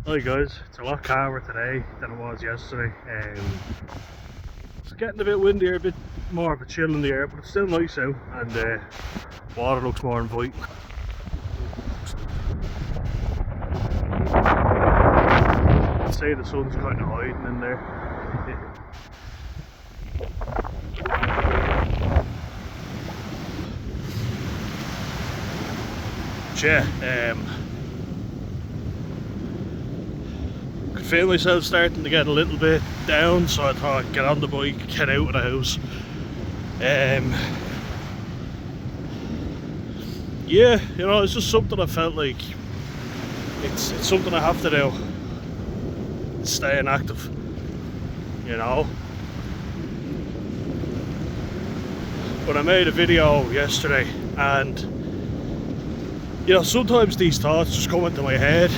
Hi guys, it's a lot calmer today than it was yesterday. It's getting a bit windier, a bit more of a chill in the air, but it's still nice out, and water looks more inviting. I'd say the sun's kind of hiding in there. But yeah, I could feel myself starting to get a little bit down, so I thought I'd get on the bike, get out of the house. Yeah, you know, it's just something I felt like it's something I have to do. Staying active, you know. But I made a video yesterday, and you know, sometimes these thoughts just come into my head,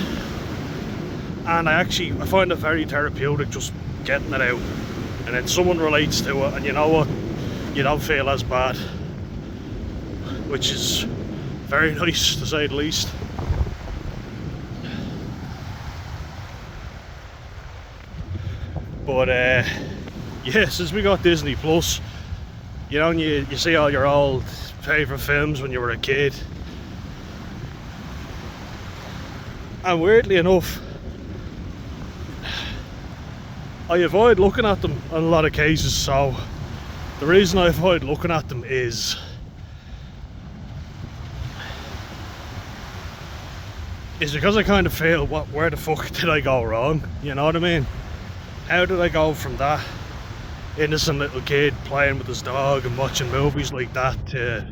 and I find it very therapeutic just getting it out, and then someone relates to it, and you know what, you don't feel as bad, which is very nice to say the least. But yeah, since we got Disney Plus, you know, and you see all your old favourite films when you were a kid, and weirdly enough, I avoid looking at them in a lot of cases. So the reason I avoid looking at them is because I kind of feel, where the fuck did I go wrong? You know what I mean? How did I go from that innocent little kid playing with his dog and watching movies like that to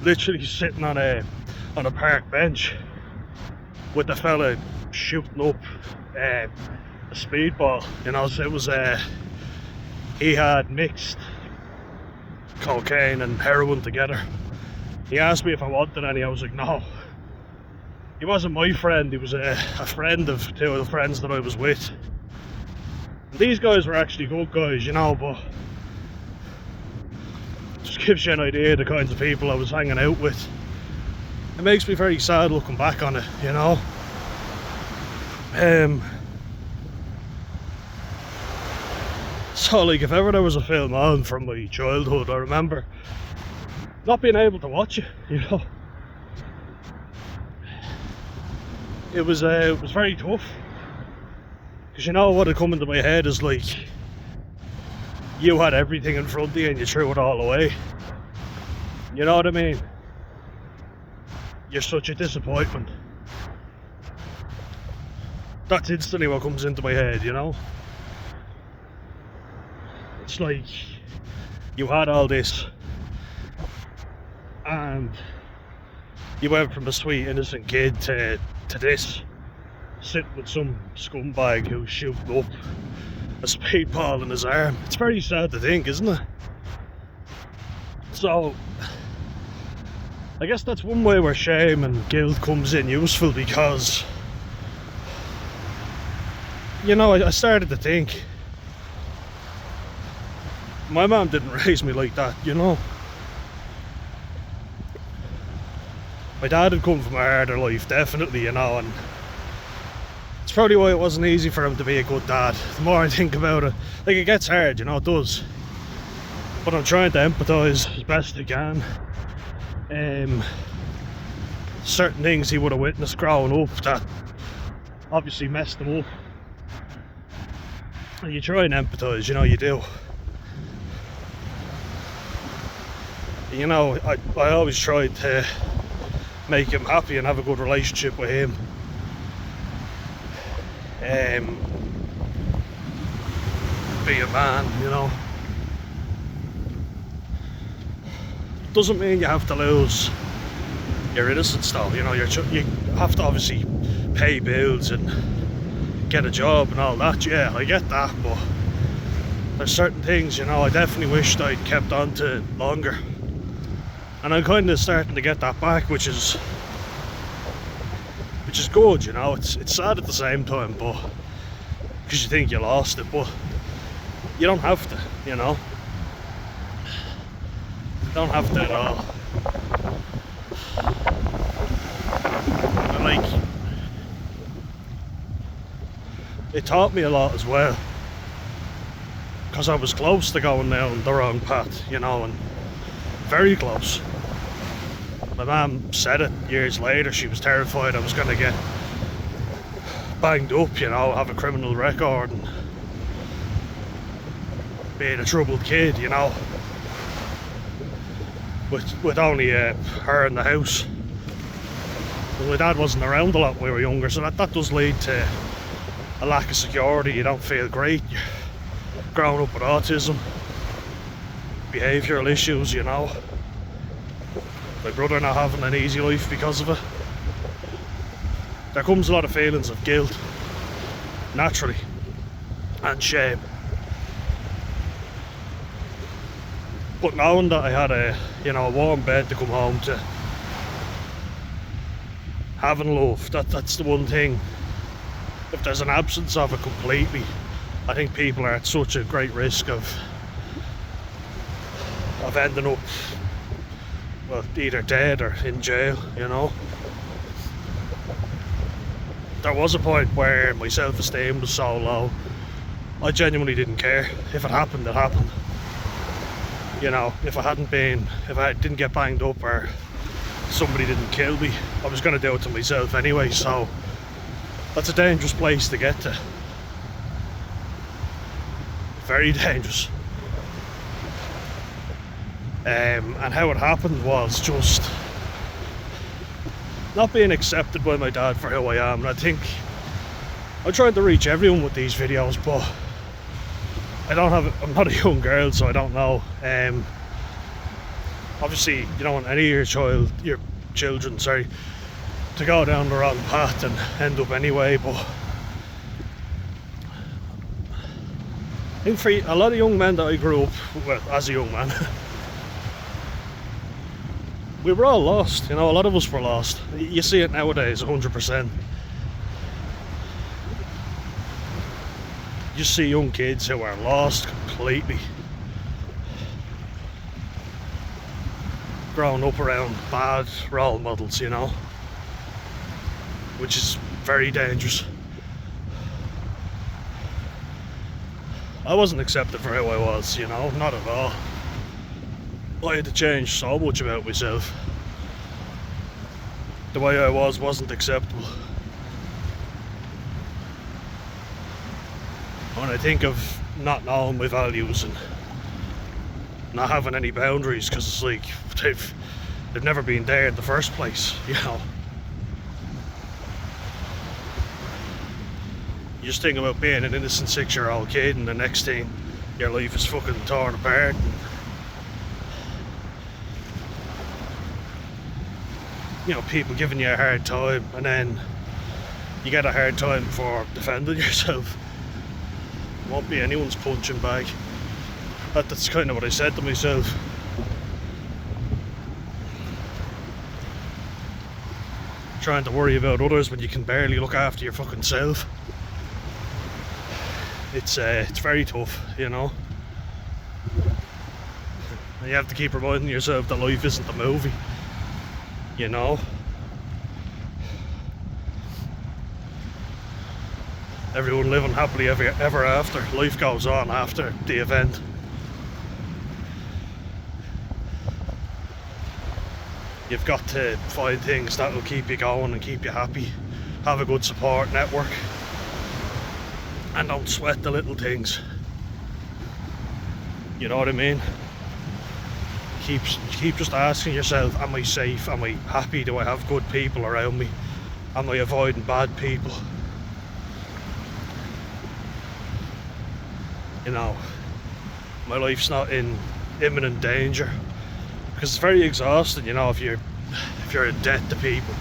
literally sitting on a park bench with the fella shooting up a speedball? You know, so it was he had mixed cocaine and heroin together. He asked me if I wanted any. I was like, no. He wasn't my friend, he was a friend of two of the friends that I was with. And these guys were actually good guys, you know, but just gives you an idea of the kinds of people I was hanging out with. It makes me very sad looking back on it, you know. So like, if ever there was a film on from my childhood, I remember not being able to watch it, you know. It was very tough, because you know what had come into my head is like, you had everything in front of you and you threw it all away. You know what I mean? You're such a disappointment. That's instantly what comes into my head, you know? It's like, you had all this, and you went from a sweet innocent kid to this, sitting with some scumbag who's shooting up a speedball in his arm. It's very sad to think, isn't it? So I guess that's one way where shame and guilt comes in useful, because you know, I started to think, my mom didn't raise me like that, you know. My dad had come from a harder life, definitely, you know, and it's probably why it wasn't easy for him to be a good dad. The more I think about it, like, it gets hard, you know, it does. But I'm trying to empathise as best I can. Certain things he would have witnessed growing up that obviously messed him up. And you try and empathise, you know, you do. You know, I always tried to make him happy and have a good relationship with him. Be a man, you know. Doesn't mean you have to lose your innocence though, you know. You have to obviously pay bills and get a job and all that, yeah, I get that, but there's certain things, you know, I definitely wished I'd kept on to longer. And I'm kind of starting to get that back, which is good, you know. It's sad at the same time, but because you think you lost it, but you don't have to, you know. You don't have to at all. And like, it taught me a lot as well, because I was close to going down the wrong path, you know, and very close. My mum said it years later, she was terrified I was going to get banged up, you know, have a criminal record and being a troubled kid, you know, with only her in the house. Well, my dad wasn't around a lot when we were younger, so that does lead to a lack of security. You don't feel great. You're growing up with autism, behavioural issues, you know. My brother not having an easy life because of it. There comes a lot of feelings of guilt, naturally, and shame. But knowing that I had a warm bed to come home to, having love, that's the one thing. If there's an absence of it completely, I think people are at such a great risk of ending up, well, either dead or in jail, you know. There was a point where my self-esteem was so low, I genuinely didn't care. If it happened, it happened. You know, if I didn't get banged up or somebody didn't kill me, I was going to do it to myself anyway, so that's a dangerous place to get to. Very dangerous. And how it happened was just not being accepted by my dad for who I am. And I think I'm trying to reach everyone with these videos, but I'm not a young girl, so I don't know. Obviously, you don't want any of your children, to go down the wrong path and end up anyway, but I think for a lot of young men that I grew up with, as a young man, we were all lost, you know, a lot of us were lost. You see it nowadays, 100%. You see young kids who are lost completely, growing up around bad role models, you know, which is very dangerous. I wasn't accepted for who I was, you know, not at all. I had to change so much about myself. The way I wasn't acceptable. When I think of not knowing my values and not having any boundaries, because it's like they've never been there in the first place, you know. You just think about being an innocent 6-year-old kid, and the next thing your life is fucking torn apart. And, you know, people giving you a hard time, and then you get a hard time for defending yourself. Won't be anyone's punching bag. That's kind of what I said to myself. Trying to worry about others when you can barely look after your fucking self. It's very tough, you know. And you have to keep reminding yourself that life isn't a movie, you know. Everyone living happily ever after. Life goes on after the event. You've got to find things that will keep you going and keep you happy. Have a good support network. And don't sweat the little things. You know what I mean? Keep just asking yourself, am I safe? Am I happy? Do I have good people around me? Am I avoiding bad people? You know, my life's not in imminent danger, because it's very exhausting, you know, if you're in debt to people,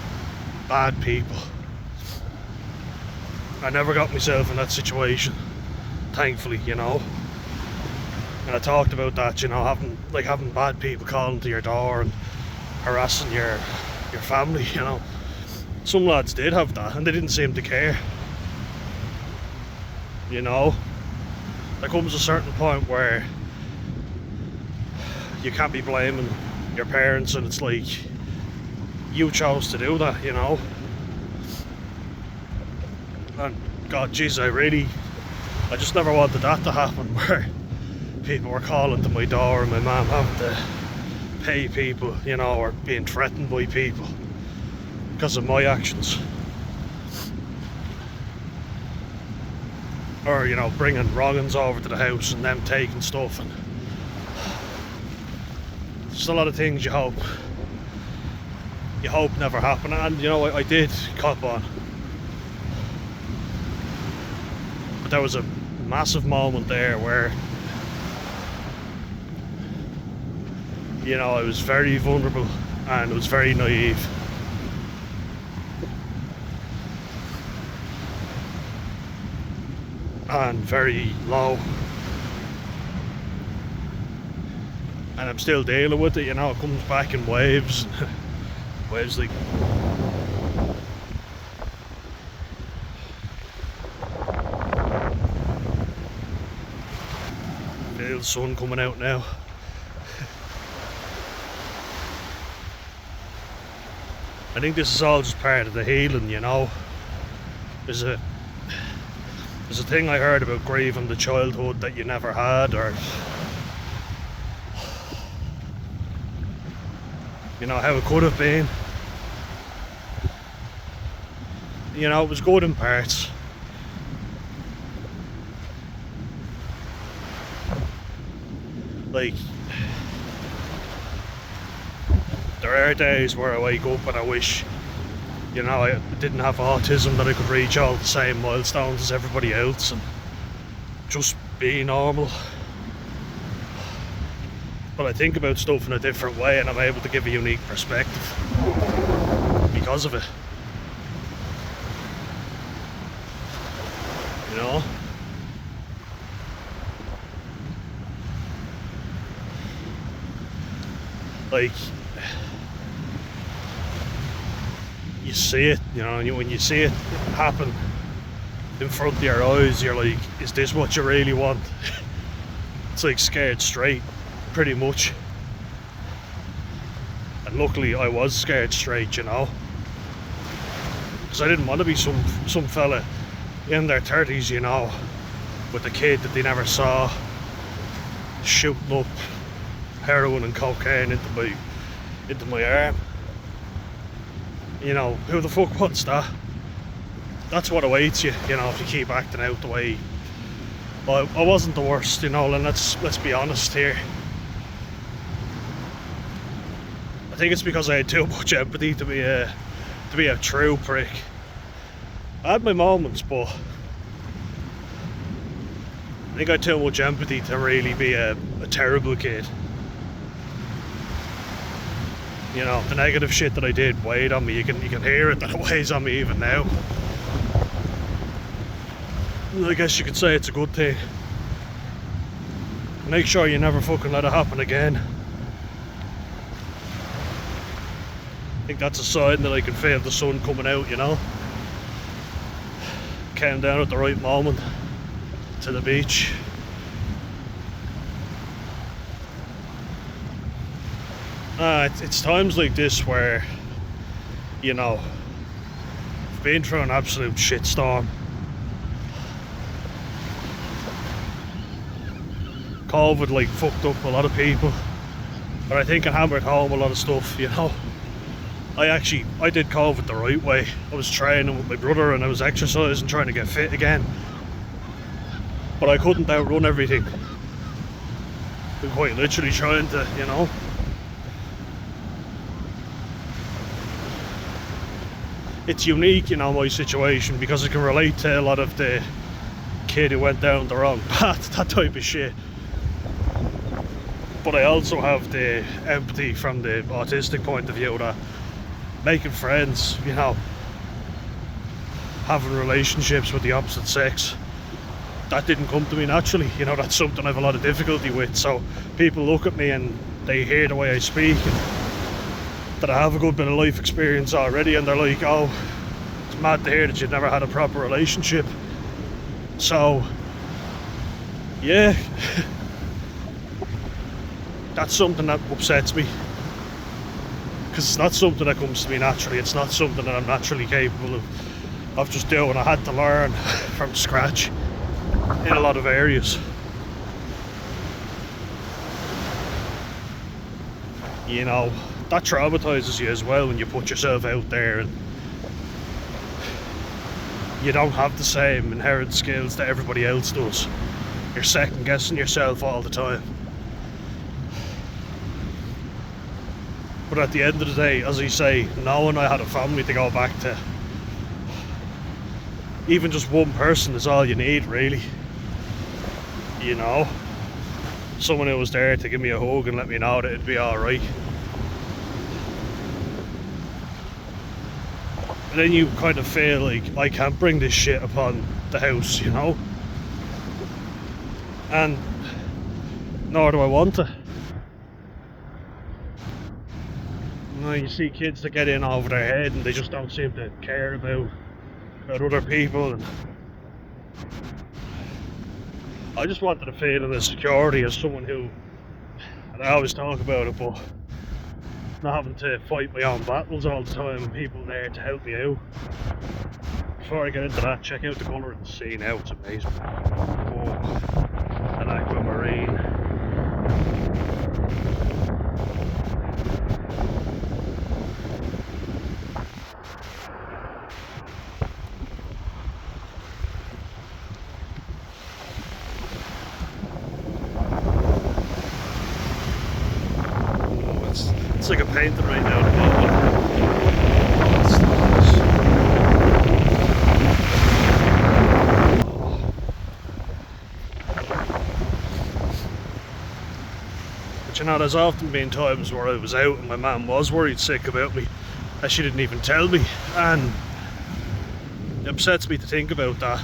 bad people. I never got myself in that situation, thankfully, you know. And I talked about that, you know, having bad people calling to your door and harassing your family, you know. Some lads did have that, and they didn't seem to care. You know, there comes a certain point where you can't be blaming your parents, and it's like, you chose to do that, you know. And God, jeez, I just never wanted that to happen, where people were calling to my door and my mum having to pay people, you know, or being threatened by people because of my actions. Or, you know, bringing wrong'uns over to the house and them taking stuff, and just a lot of things you hope never happen. And you know, I did cop on, but there was a massive moment there where, you know, I was very vulnerable and I was very naive. And very low. And I'm still dealing with it, you know, it comes back in waves. Waves like... Feel the sun coming out now. I think this is all just part of the healing, you know. There's a thing I heard about grieving the childhood that you never had, or you know, how it could have been. You know, it was good in parts. Like, there are days where I wake up and I wish, you know, I didn't have autism, that I could reach all the same milestones as everybody else and just be normal. But I think about stuff in a different way, and I'm able to give a unique perspective because of it. You know? Like, you see it, you know, and when you see it happen in front of your eyes, you're like, is this what you really want? It's like scared straight, pretty much. And luckily I was scared straight, you know, because I didn't want to be some fella in their 30s, you know, with a kid that they never saw, shooting up heroin and cocaine into my arm. You know, who the fuck wants that? That's what awaits you, you know, if you keep acting out the way. I wasn't the worst, you know, and let's be honest here. I think it's because I had too much empathy to be a true prick. I had my moments, but I think I had too much empathy to really be a terrible kid. You know, the negative shit that I did weighed on me. You can hear it, that it weighs on me even now. I guess you could say it's a good thing. Make sure you never fucking let it happen again. I think that's a sign that I can feel the sun coming out, you know. Came down at the right moment to the beach. It's times like this where, you know, I've been through an absolute shitstorm. COVID like fucked up a lot of people, but I think it hammered home a lot of stuff, you know. I did COVID the right way. I was training with my brother and I was exercising, trying to get fit again, but I couldn't outrun everything. I'm quite literally trying to, you know. It's unique, you know, my situation, because I can relate to a lot of the kid who went down the wrong path, that type of shit. But I also have the empathy from the autistic point of view, that making friends, you know, having relationships with the opposite sex, that didn't come to me naturally. You know, that's something I have a lot of difficulty with. So people look at me and they hear the way I speak, and that I have a good bit of life experience already, and they're like, oh, it's mad to hear that you've never had a proper relationship. So yeah, that's something that upsets me, because it's not something that comes to me naturally. It's not something that I'm naturally capable of just doing. I had to learn from scratch in a lot of areas. You know, that traumatises you as well when you put yourself out there and you don't have the same inherent skills that everybody else does. You're second guessing yourself all the time. But at the end of the day, as I say, knowing I had a family to go back to, even just one person is all you need, really. You know, someone who was there to give me a hug and let me know that it'd be alright. And then you kind of feel like, I can't bring this shit upon the house, you know? And nor do I want to. You know, you see kids that get in over their head and they just don't seem to care about other people. And I just wanted a feeling of security as someone who, and I always talk about it, but not having to fight my own battles all the time and people there to help me out. Before I get into that, check out the colour of the sea now, it's amazing. Oh, an aquamarine. It's like a painting right now. But you know, there's often been times where I was out and my mum was worried sick about me, and she didn't even tell me, and it upsets me to think about that.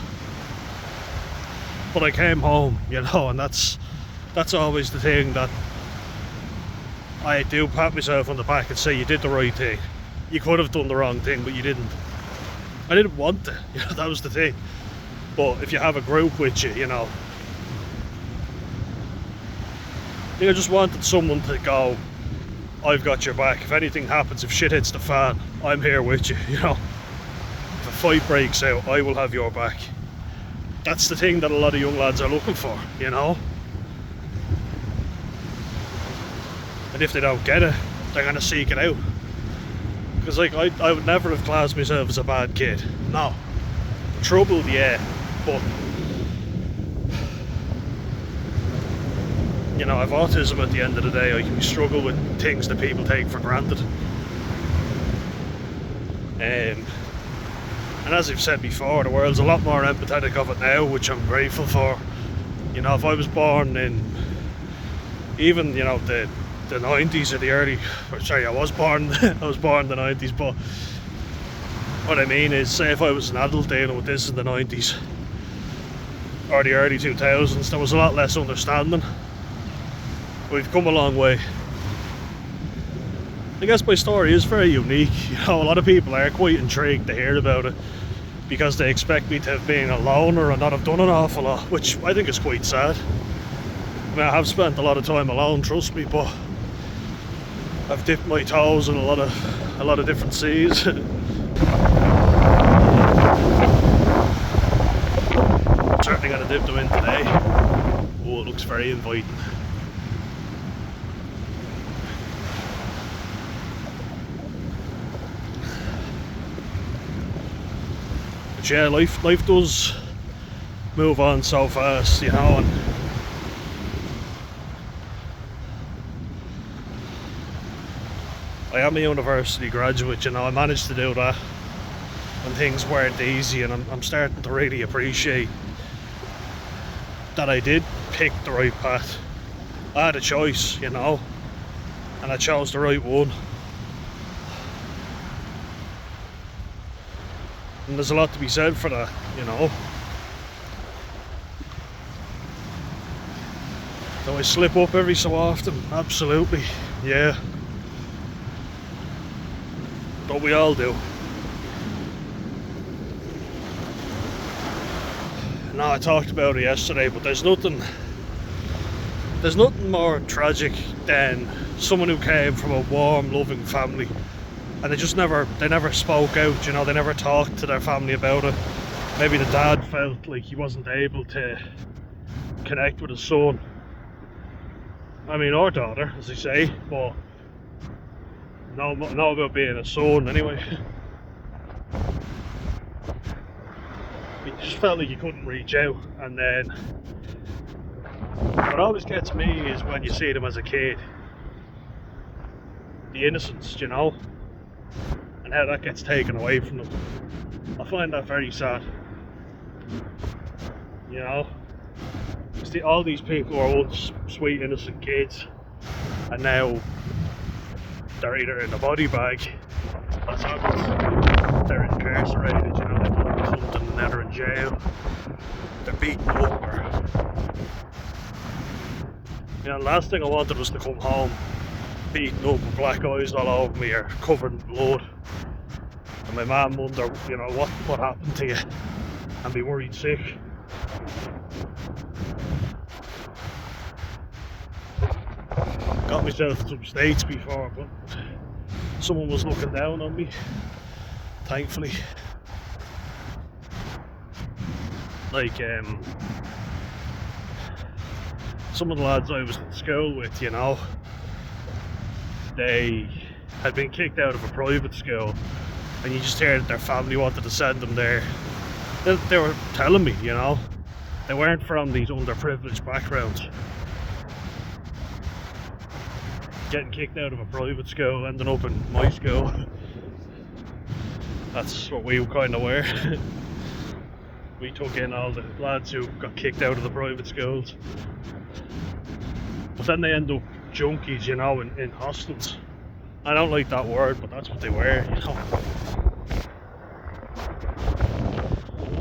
But I came home, you know, and that's always the thing that I do pat myself on the back and say you did the right thing. You could have done the wrong thing, but you didn't. I didn't want to, you know, that was the thing. But if you have a group with you, you know, I think I just wanted someone to go, I've got your back. If anything happens, if shit hits the fan, I'm here with you, you know. If a fight breaks out, I will have your back. That's the thing that a lot of young lads are looking for, you know. And if they don't get it, they're going to seek it out. Because like, I would never have classed myself as a bad kid. No. Troubled, yeah. But, you know, I have autism at the end of the day. I can struggle with things that people take for granted. And as I've said before, the world's a lot more empathetic of it now, which I'm grateful for. You know, if I was born in, even, you know, the 90s or the early, sorry, I was born in the 90s, but what I mean is, say if I was an adult dealing with this in the 90s or the early 2000s, there was a lot less understanding. We've come a long way. I guess my story is very unique. You know, a lot of people are quite intrigued to hear about it because they expect me to have been a loner and not have done an awful lot, which I think is quite sad. I mean, I have spent a lot of time alone, trust me, but I've dipped my toes in a lot of different seas. Certainly gonna dip them in today. Oh, it looks very inviting. But yeah, life does move on so fast, you know, and I am a university graduate, you know, I managed to do that when things weren't easy, and I'm starting to really appreciate that I did pick the right path. I had a choice, you know, and I chose the right one. And there's a lot to be said for that, you know. Do I slip up every so often? Absolutely, yeah. But we all do. No, I talked about it yesterday, but there's nothing more tragic than someone who came from a warm, loving family and they never spoke out, you know, they never talked to their family about it. Maybe the dad felt like he wasn't able to connect with his son. I mean, or daughter, as they say, but no about being a son anyway. He just felt like he couldn't reach out, and then what always gets me is when you see them as a kid, the innocence, you know, and how that gets taken away from them. I find that very sad, you know. All these people are once sweet innocent kids, and now they're either in a body bag, that's happens, they're incarcerated, you know, they've done something and now they're in jail, they're beaten up, or, you know, the last thing I wanted was to come home beaten up with black eyes all over me or covered in blood, and my mum wonder, you know, what happened to you, and be worried sick. Got myself in some states before, but someone was looking down on me, thankfully. Like some of the lads I was in school with, you know, they had been kicked out of a private school, and you just hear that their family wanted to send them there. They were telling me, you know, they weren't from these underprivileged backgrounds. Getting kicked out of a private school, ending up in my school. That's what we kind of were. We took in all the lads who got kicked out of the private schools. But then they end up junkies, you know, in hostels. I don't like that word, but that's what they were, you know.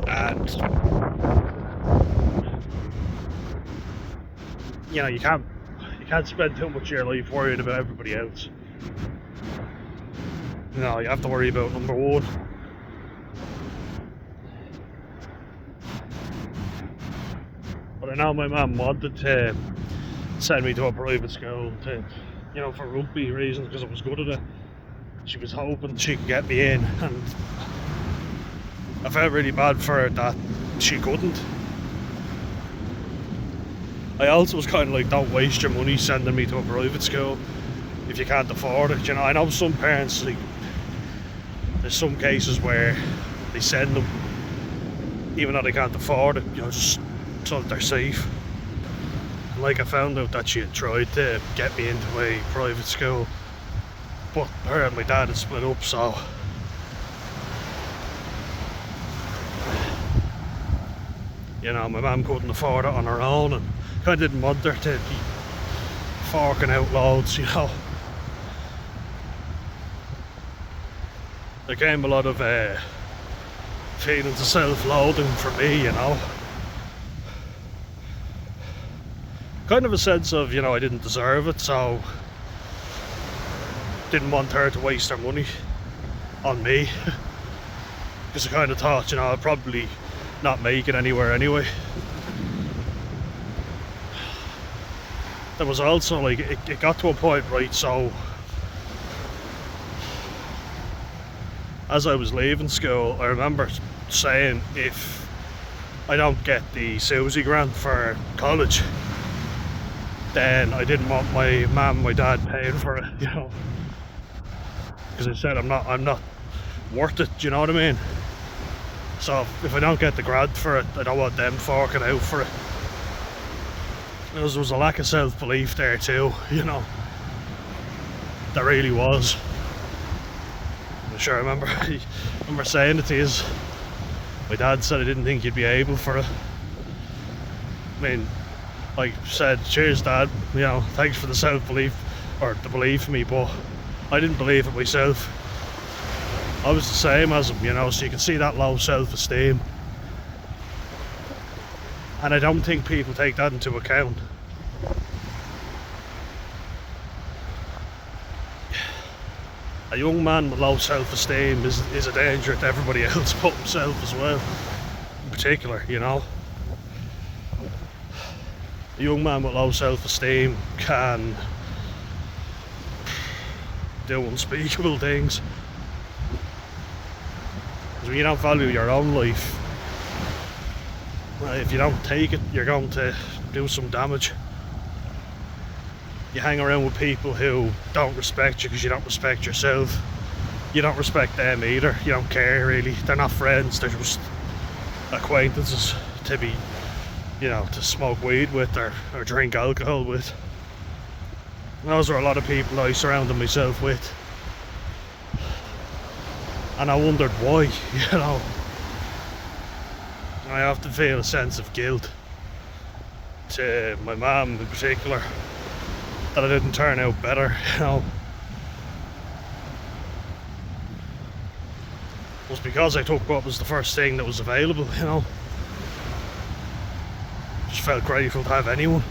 And you know, you can't spend too much of your life worried about everybody else. No, you have to worry about number one. But I know my mum wanted to send me to a private school to, you know, for rugby reasons, because I was good at it. She was hoping she could get me in, and I felt really bad for her that she couldn't. I also was kind of like, don't waste your money sending me to a private school if you can't afford it. You know, I know some parents, like, there's some cases where they send them even though they can't afford it, you know, just so that they're safe. And like, I found out that she had tried to get me into a private school, but her and my dad had split up, so you know, my mum couldn't afford it on her own, and kind of didn't want her to be forking out loads, you know. There came a lot of feelings of self-loathing for me, you know. Kind of a sense of, you know, I didn't deserve it, so didn't want her to waste her money on me. Because I kind of thought, you know, I'd probably not make it anywhere anyway. There was also, like, it got to a point, right, so as I was leaving school, I remember saying, if I don't get the Susie grant for college, then I didn't want my mum and my dad paying for it, you know, because I said I'm not worth it, do you know what I mean? So if I don't get the grant for it, I don't want them forking out for it. There was a lack of self-belief there too, you know. There really was. I'm sure I remember saying it to you. My dad said I didn't think you'd be able for it. I mean, like I said, cheers Dad, you know, thanks for the self-belief, or the belief in me, but I didn't believe it myself. I was the same as him, you know, so you can see that low self-esteem. And I don't think people take that into account. A young man with low self-esteem is a danger to everybody else, but himself as well, in particular, you know. A young man with low self-esteem can do unspeakable things Because when you don't value your own life, if you don't take it, you're going to do some damage. You hang around with people who don't respect you because you don't respect yourself. You don't respect them either. You don't care really. They're not friends, they're just acquaintances to be, to smoke weed with or drink alcohol with. And those are a lot of people I surrounded myself with. And I wondered why, I often feel a sense of guilt to my mum in particular that I didn't turn out better, It was because I took what was the first thing that was available, Just felt grateful to have anyone.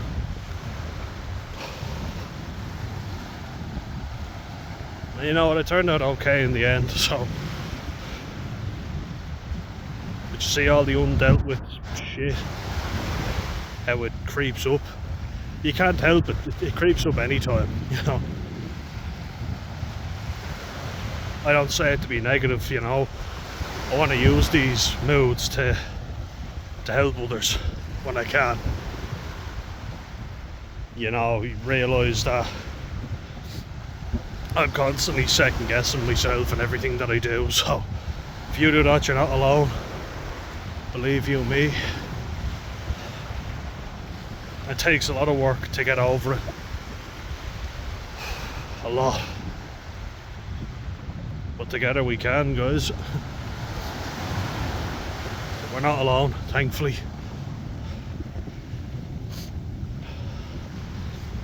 And you know what, it turned out okay in the end, so. But you see all the undealt with shit, how it creeps up. You can't help it, it creeps up anytime, I don't say it to be negative, I want to use these moods to help others when I can. You realise that I'm constantly second guessing myself and everything that I do, so if you do that, you're not alone. Believe you me. It takes a lot of work to get over it. A lot. But together we can, guys. We're not alone, thankfully.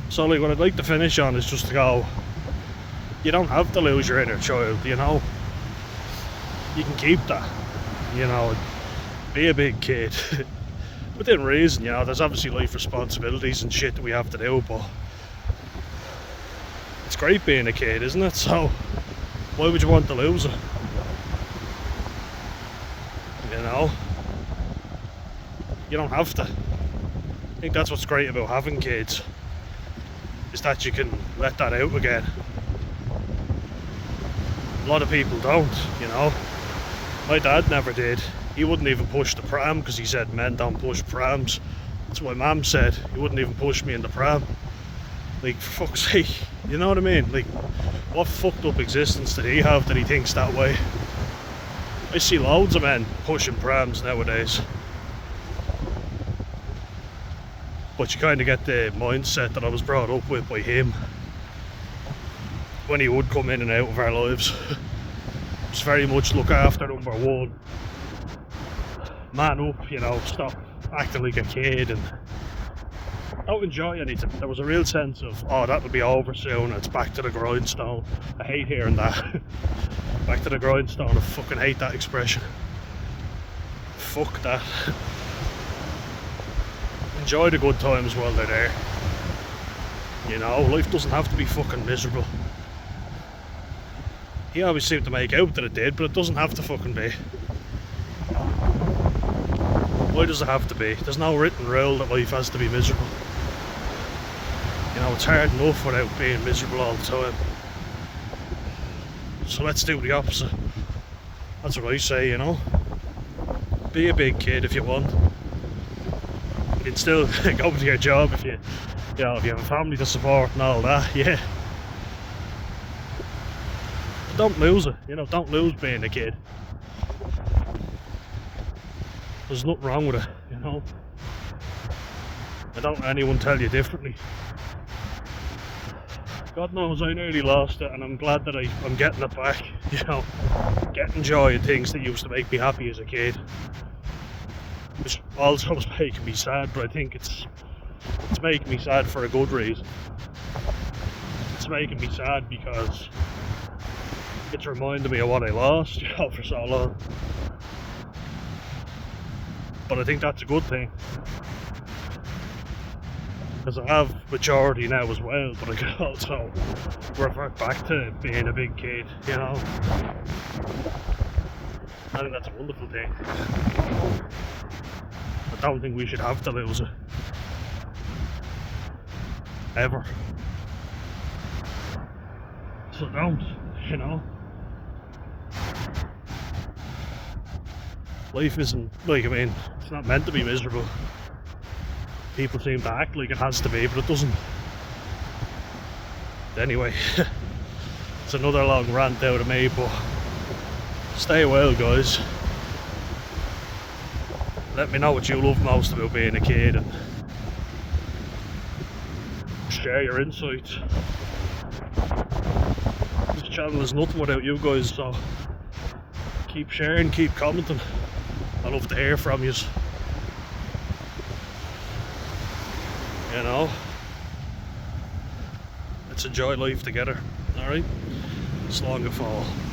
So what I'd like to finish on is just to go, you don't have to lose your inner child, You can keep that, be a big kid. Within reason, there's obviously life responsibilities and shit that we have to do, but it's great being a kid, isn't it? So why would you want to lose it? You don't have to. I think that's what's great about having kids, is that you can let that out again. A lot of people don't, My dad never did. He wouldn't even push the pram because he said men don't push prams. That's what my mum said. He wouldn't even push me in the pram. Like, for fuck's sake, you know what I mean? Like, what fucked up existence did he have that he thinks that way? I see loads of men pushing prams nowadays. But you kind of get the mindset that I was brought up with by him when he would come in and out of our lives. It's very much look after number one. Man up, stop acting like a kid and don't enjoy anything. There was a real sense of, oh, that'll be over soon, it's back to the grindstone. I hate hearing that. Back to the grindstone, I fucking hate that expression. Fuck that. Enjoy the good times while they're there. Life doesn't have to be fucking miserable. He always seemed to make out that it did, but it doesn't have to fucking be. Why does it have to be? There's no written rule that life has to be miserable. It's hard enough without being miserable all the time. So let's do the opposite. That's what I say, Be a big kid if you want. You can still go to your job if if you have a family to support and all that, yeah. But don't lose it, don't lose being a kid. There's nothing wrong with it, I don't let anyone tell you differently. God knows I nearly lost it, and I'm glad that I'm getting it back, getting joy in things that used to make me happy as a kid. Which also was making me sad, but I think it's making me sad for a good reason. It's making me sad because it's reminding me of what I lost, for so long. But I think that's a good thing. Because I have maturity now as well, but I can also revert back to being a big kid, I think that's a wonderful thing. I don't think we should have to lose it. Ever. So don't, Life isn't, like, I mean, it's not meant to be miserable. People seem to act like it has to be, but it doesn't. Anyway, it's another long rant out of me, but stay well, guys. Let me know what you love most about being a kid and share your insights. This channel is nothing without you guys, so keep sharing, keep commenting. I love to hear from yous. You know, let's enjoy life together. Alright, slán go fóill.